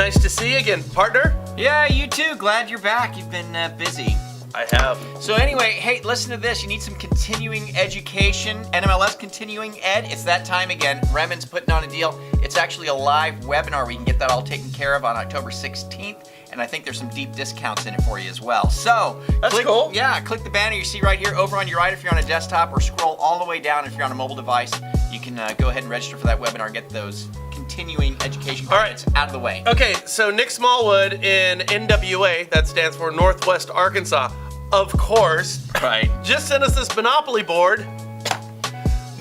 Nice to see you again, partner. Yeah, you too. Glad you're back. You've been busy. I have. So anyway, hey, listen to this. You need some continuing education. NMLS Continuing Ed. It's that time again. Remen's putting on a deal. It's actually a live webinar. We can get that all taken care of on October 16th. And I think there's some deep discounts in it for you as well. So, That's cool. Yeah, click the banner you see right here over on your right if you're on a desktop, or scroll all the way down if you're on a mobile device. You can go ahead and register for that webinar and get those continuing education credits out of the way. Okay, so Nick Smallwood in NWA, that stands for Northwest Arkansas, of course, Right. just sent us this Monopoly board.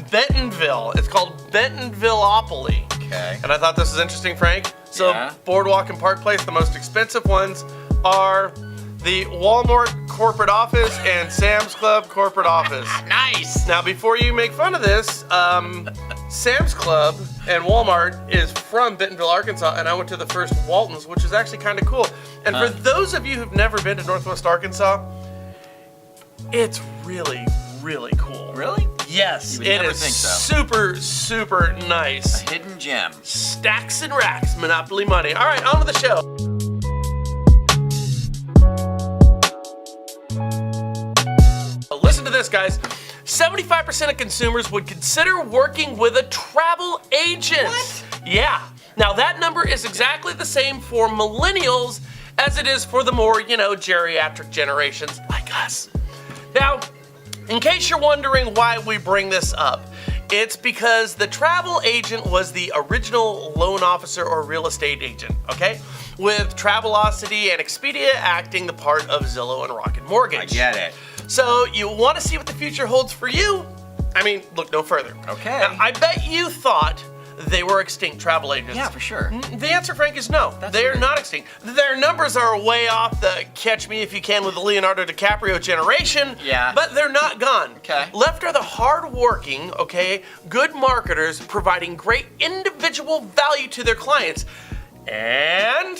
Bentonville. It's called Bentonvilleopoly. Okay. And I thought this was interesting, Frank. So Yeah. Boardwalk and Park Place, the most expensive ones are the Walmart corporate office and Sam's Club corporate office. Nice. Now, before you make fun of this, Sam's Club and Walmart is from Bentonville, Arkansas, and I went to the first Walton's, which is actually kind of cool. And for those of you who've never been to Northwest Arkansas, it's really, really cool. Really? Yes, You would it never is think so. super, super nice. Hidden gem. Stacks and racks, Monopoly money. All right, on to the show. Listen to this, guys. 75% of consumers would consider working with a travel agent. What? Yeah. Now, that number is exactly the same for millennials as it is for the more, geriatric generations like us. Now, in case you're wondering why we bring this up, it's because the travel agent was the original loan officer or real estate agent, okay? With Travelocity and Expedia acting the part of Zillow and Rocket Mortgage. I get it. So you want to see what the future holds for you? I mean, look no further. Okay. Now, I bet you thought they were extinct travel agents. Yeah, for sure. The answer, Frank, is no. That's They are weird. not extinct. Their numbers are way off the Catch Me If You Can with the Leonardo DiCaprio generation. Yeah. But they're not gone. Okay. Left are the hardworking, good marketers providing great individual value to their clients. And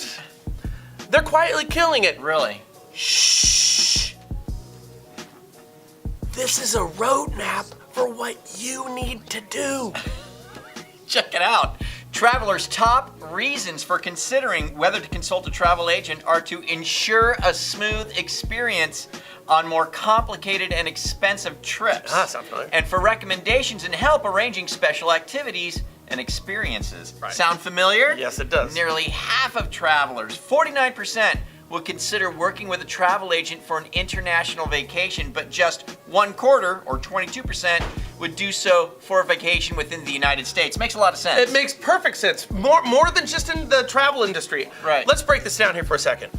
they're quietly killing it. Really? Shh. This is a roadmap for what you need to do. Check it out. Travelers' top reasons for considering whether to consult a travel agent are to ensure a smooth experience on more complicated and expensive trips. Ah, sounds familiar. And for recommendations and help arranging special activities and experiences. Right. Sound familiar? Yes, it does. Nearly half of travelers, 49%, would consider working with a travel agent for an international vacation, but just 1/4, or 22%, would do so for a vacation within the United States. Makes a lot of sense. It makes perfect sense. More than just in the travel industry. Right. Let's break this down here for a second.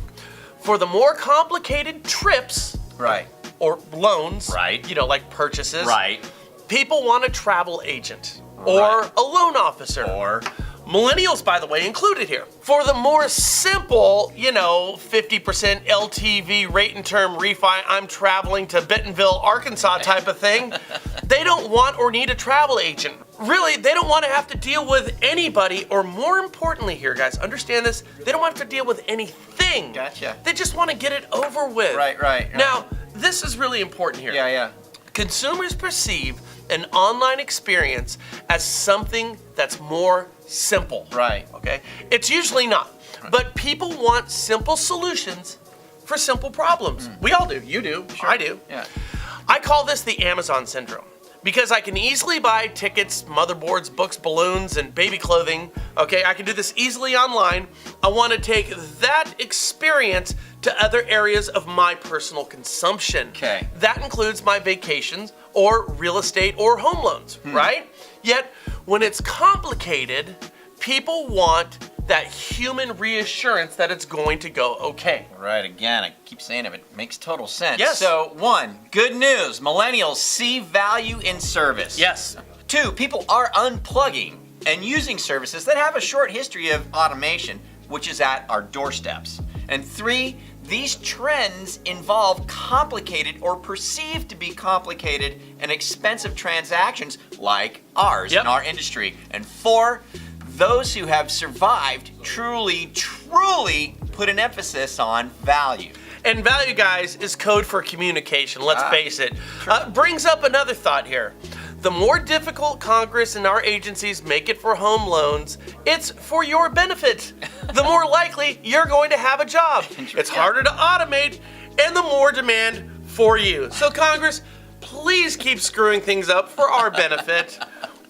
For the more complicated trips Right. or loans, Right. like purchases, Right. people want a travel agent or Right. a loan officer. Or Millennials, by the way, included here. For the more simple, 50% LTV rate and term refi, I'm traveling to Bentonville, Arkansas type of thing, they don't want or need a travel agent. Really, they don't want to have to deal with anybody, or more importantly here, guys, understand this, they don't want to deal with anything. Gotcha. They just want to get it over with. Right. Now, this is really important here. Yeah. Consumers perceive an online experience as something that's more simple. Right. Okay? It's usually not. But people want simple solutions for simple problems. We all do. You do. I do. Yeah. I call this the Amazon syndrome because I can easily buy tickets, motherboards, books, balloons, and baby clothing. Okay, I can do this easily online. I want to take that experience to other areas of my personal consumption. Okay. That includes my vacations or real estate or home loans, right? Yet, when it's complicated, people want that human reassurance that it's going to go okay. Right, again, I keep saying it, but it makes total sense. Yes. So, 1, good news. Millennials see value in service. Yes. 2, people are unplugging and using services that have a short history of automation, which is at our doorsteps. And 3, these trends involve complicated or perceived to be complicated and expensive transactions like ours in our industry. And 4, those who have survived truly put an emphasis on value. And value, guys, is code for communication, let's face it. Brings up another thought here. The more difficult Congress and our agencies make it for home loans, it's for your benefit. the more likely you're going to have a job. It's harder to automate, and the more demand for you. So Congress, please keep screwing things up for our benefit.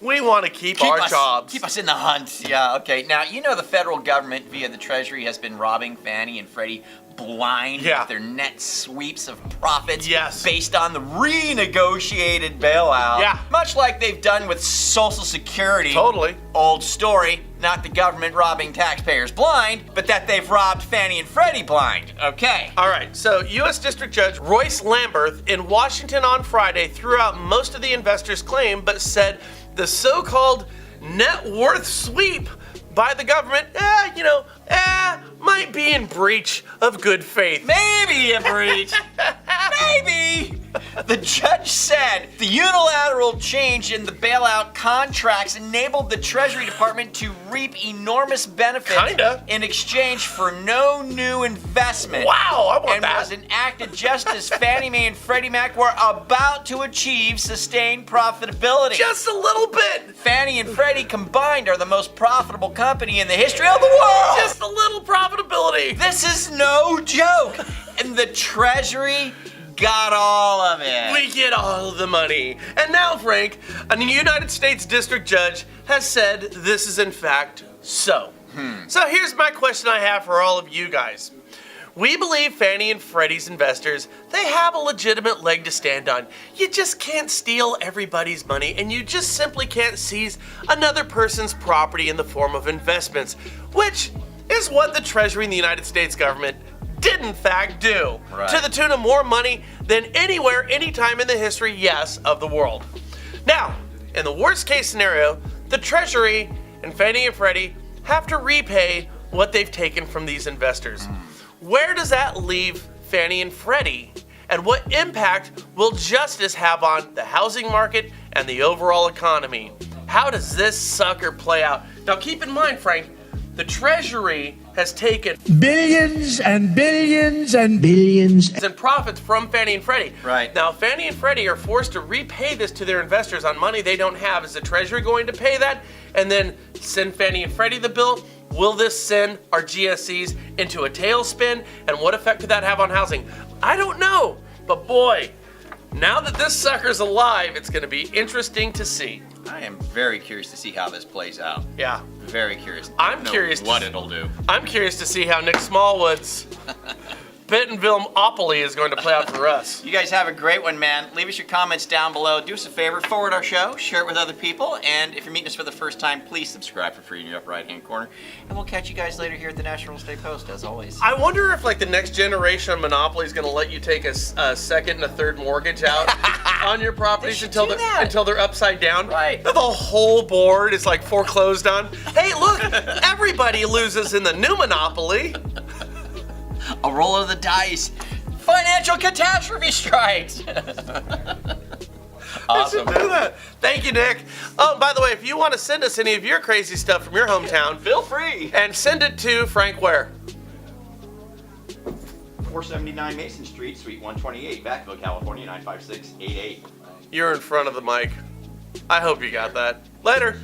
We want to keep our jobs. Keep us in the hunt. Yeah, okay. Now, you know the federal government via the Treasury has been robbing Fannie and Freddie blind with their net sweeps of profits based on the renegotiated bailout. Yeah. Much like they've done with Social Security. Totally. Old story, not the government robbing taxpayers blind, but that they've robbed Fannie and Freddie blind. Okay. All right, so U.S. District Judge Royce Lamberth in Washington on Friday threw out most of the investors' claim, but said the so-called net worth sweep by the government, might be in breach of good faith. Maybe a breach. Maybe. The judge said the unilateral change in the bailout contracts enabled the Treasury Department to reap enormous benefits in exchange for no new investment. Wow, I want that. And was enacted just as Fannie Mae and Freddie Mac were about to achieve sustained profitability. Just a little bit. Fannie and Freddie combined are the most profitable company in the history of the world. Just a little profitability. This is no joke. And the Treasury got all of it. We get all of the money. And now, Frank, a United States District Judge has said this is in fact so. So here's my question I have for all of you guys. We believe Fannie and Freddie's investors, they have a legitimate leg to stand on. You just can't steal everybody's money, and you just simply can't seize another person's property in the form of investments, which is what the Treasury and the United States government did in fact do, to the tune of more money than anywhere, anytime in the history, of the world. Now, in the worst case scenario, the Treasury and Fannie and Freddie have to repay what they've taken from these investors. Where does that leave Fannie and Freddie? And what impact will justice have on the housing market and the overall economy? How does this sucker play out? Now keep in mind, Frank, the Treasury has taken billions and billions and billions in profits from Fannie and Freddie. Right. Now, Fannie and Freddie are forced to repay this to their investors on money they don't have. Is the Treasury going to pay that and then send Fannie and Freddie the bill? Will this send our GSEs into a tailspin? And what effect could that have on housing? I don't know. But boy, now that this sucker's alive, it's going to be interesting to see. I am very curious to see how this plays out. Yeah. Very curious. I'm curious what it'll do. I'm curious to see how Nick Smallwood's Bentonville-opoly is going to play out for us. You guys have a great one, man. Leave us your comments down below. Do us a favor, forward our show, share it with other people, and if you're meeting us for the first time, please subscribe for free in your upper right-hand corner. And we'll catch you guys later here at the National Real Estate Post, as always. I wonder if, like, the next generation of Monopoly is going to let you take a second and a third mortgage out on your properties until they're upside down. Right. The whole board is, like, foreclosed on. Hey, look, everybody loses in the new Monopoly. A roll of the dice. Financial catastrophe strikes. Awesome. Do that. Thank you, Nick. Oh, by the way, if you want to send us any of your crazy stuff from your hometown, feel free. And send it to Frank where? 479 Mason Street, Suite 128, Vacaville, California, 95688. You're in front of the mic. I hope you got that. Later.